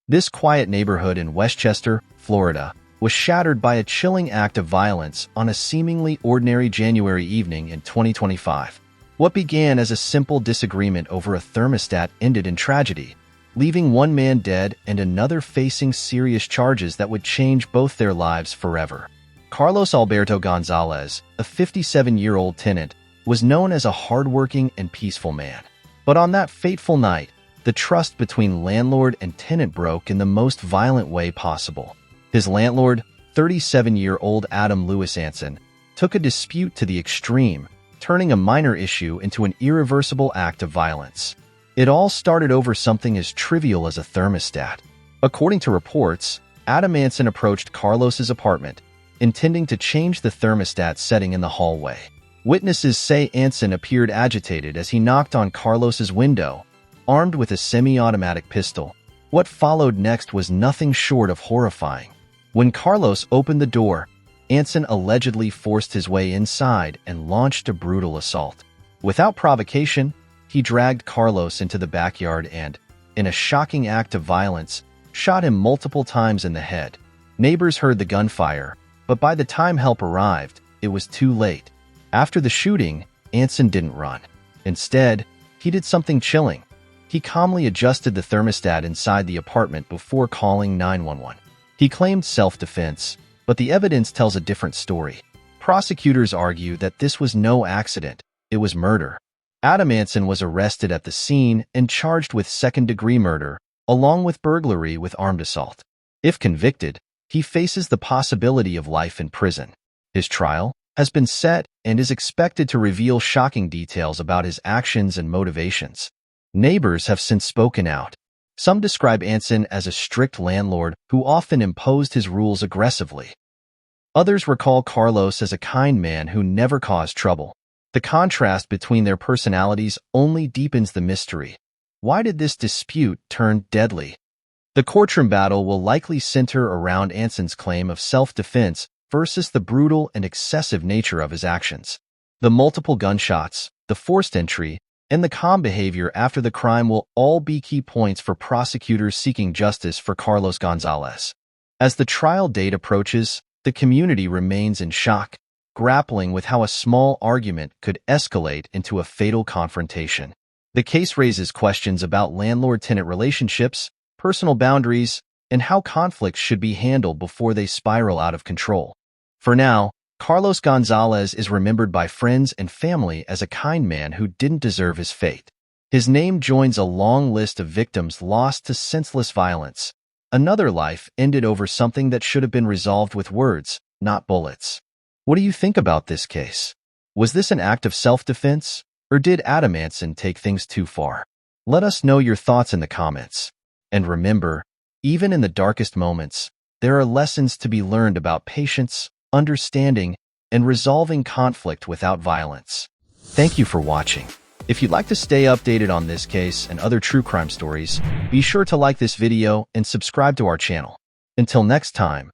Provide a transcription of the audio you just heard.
This quiet neighborhood in Westchester, Florida, was shattered by a chilling act of violence on a seemingly ordinary January evening in 2025. What began as a simple disagreement over a thermostat ended in tragedy, leaving one man dead and another facing serious charges that would change both their lives forever. Carlos Alberto Gonzalez, a 57-year-old tenant, was known as a hardworking and peaceful man. But on that fateful night, the trust between landlord and tenant broke in the most violent way possible. His landlord, 37-year-old Adam Lewis Anson, took a dispute to the extreme, turning a minor issue into an irreversible act of violence. It all started over something as trivial as a thermostat. According to reports, Adam Anson approached Carlos's apartment, intending to change the thermostat setting in the hallway. Witnesses say Anson appeared agitated as he knocked on Carlos's window, armed with a semi-automatic pistol. What followed next was nothing short of horrifying. When Carlos opened the door, Anson allegedly forced his way inside and launched a brutal assault. Without provocation, he dragged Carlos into the backyard and, in a shocking act of violence, shot him multiple times in the head. Neighbors heard the gunfire, but by the time help arrived, it was too late. After the shooting, Anson didn't run. Instead, he did something chilling. He calmly adjusted the thermostat inside the apartment before calling 911. He claimed self-defense, but the evidence tells a different story. Prosecutors argue that this was no accident, it was murder. Adam Anson was arrested at the scene and charged with second-degree murder, along with burglary with armed assault. If convicted, he faces the possibility of life in prison. His trial has been set and is expected to reveal shocking details about his actions and motivations. Neighbors have since spoken out. Some describe Anson as a strict landlord who often imposed his rules aggressively. Others recall Carlos as a kind man who never caused trouble. The contrast between their personalities only deepens the mystery. Why did this dispute turn deadly? The courtroom battle will likely center around Anson's claim of self-defense versus the brutal and excessive nature of his actions. The multiple gunshots, the forced entry, and the calm behavior after the crime will all be key points for prosecutors seeking justice for Carlos Gonzalez. As the trial date approaches, the community remains in shock, grappling with how a small argument could escalate into a fatal confrontation. The case raises questions about landlord-tenant relationships, personal boundaries, and how conflicts should be handled before they spiral out of control. For now, Carlos Gonzalez is remembered by friends and family as a kind man who didn't deserve his fate. His name joins a long list of victims lost to senseless violence. Another life ended over something that should have been resolved with words, not bullets. What do you think about this case? Was this an act of self-defense, or did Adam Anson take things too far? Let us know your thoughts in the comments. And remember, even in the darkest moments, there are lessons to be learned about patience, understanding, and resolving conflict without violence. Thank you for watching. If you'd like to stay updated on this case and other true crime stories, be sure to like this video and subscribe to our channel. Until next time,